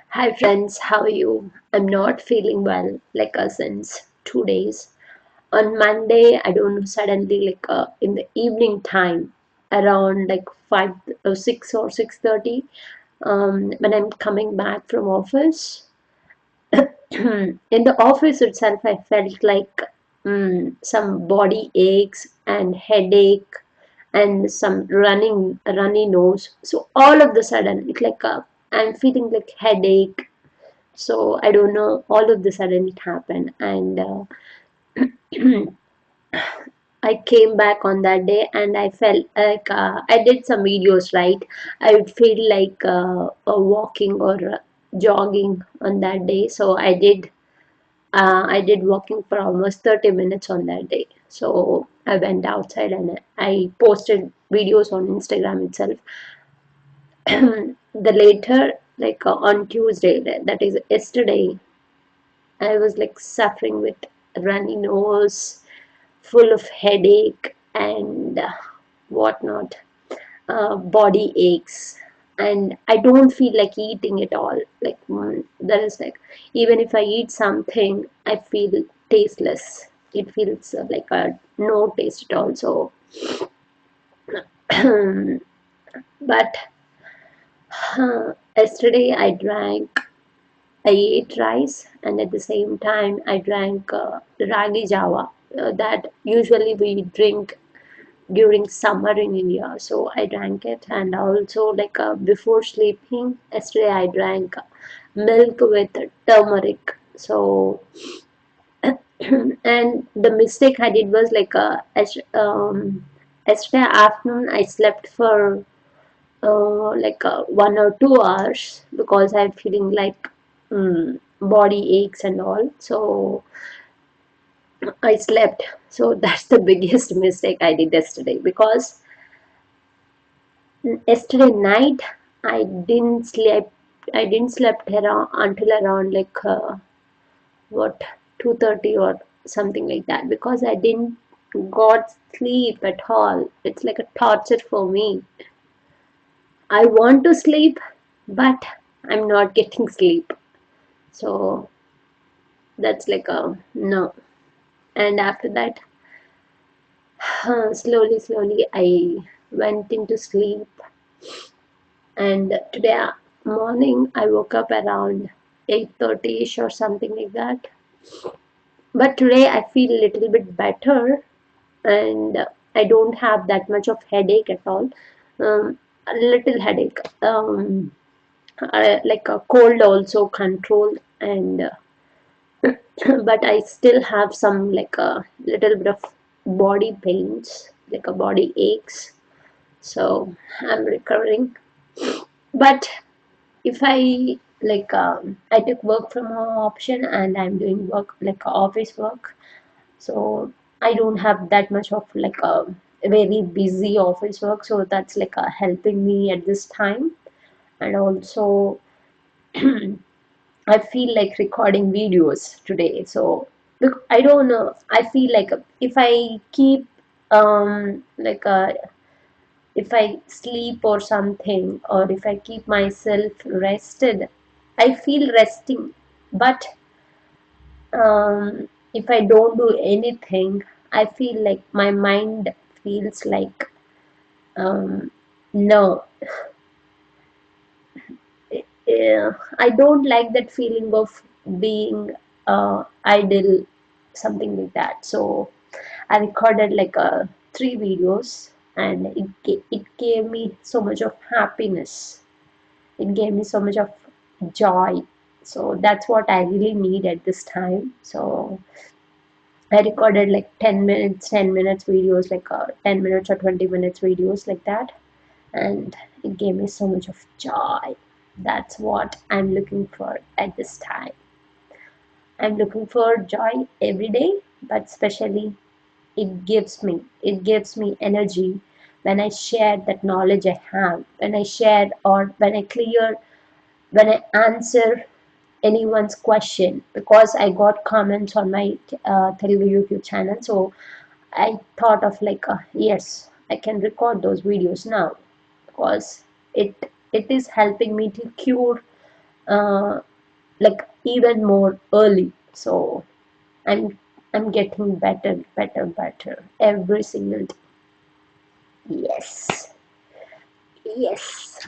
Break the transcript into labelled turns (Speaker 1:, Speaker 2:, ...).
Speaker 1: Hi friends, how are you? I'm not feeling well since 2 days. On Monday, I don't know, suddenly in the evening time, around 6 or 6:30, when I'm coming back from office, in the office itself, I felt like some body aches and headache and some runny nose. So all of the sudden, I'm feeling like headache, so I don't know, all of the sudden it happened. And I came back on that day and I felt like I did some videos, right? I would feel like walking or jogging on that day, so I did walking for almost 30 minutes on that day. So I went outside and I posted videos on Instagram itself. The later, on Tuesday, that is yesterday, I was like suffering with runny nose, full of headache and whatnot, body aches, and I don't feel like eating at all. There is even if I eat something, I feel tasteless. It feels like a no taste at all. So, but yesterday I ate rice, and at the same time I drank ragi java that usually we drink during summer in India. So I drank it, and also before sleeping yesterday I drank milk with turmeric. So and the mistake I did was yesterday afternoon I slept for 1 or 2 hours because I'm feeling like body aches and all. So I slept. So that's the biggest mistake I did yesterday, because yesterday night I didn't sleep. I didn't sleep around until around what 2:30 or something like that, because I didn't got sleep at all. It's like a torture for me. I want to sleep, but I'm not getting sleep. So that's like a no. And after that, slowly I went into sleep. And today morning I woke up around 8:30ish or something like that. But today I feel a little bit better, and I don't have that much of headache at all. A little headache. Like a cold also controlled, and but I still have some like a little bit of body pains, like a body aches. So I'm recovering. But if I took work from home option and I'm doing work like office work, so I don't have that much of like a very busy office work, so that's helping me at this time. And also I feel like recording videos today. So look, I don't know, I feel like if I keep like if I sleep or something, or if I keep myself rested, I feel resting. But if I don't do anything, I feel like my mind feels like no. I don't like that feeling of being idle, something like that. So I recorded three videos, and it gave me so much of happiness. It gave me so much of joy. So that's what I really need at this time. So I recorded like 10 minutes videos, 10 minutes or 20 minutes videos like that, and it gave me so much of joy. That's what I'm looking for at this time. I'm looking for joy every day, but especially it gives me energy when I share that knowledge I have, when I share, or when I answer anyone's question, because I got comments on my Telugu YouTube channel. So I thought of yes, I can record those videos now, because it it is helping me to cure uh, like even more early. So I'm I'm getting better, better, better every single day. Yes, yes.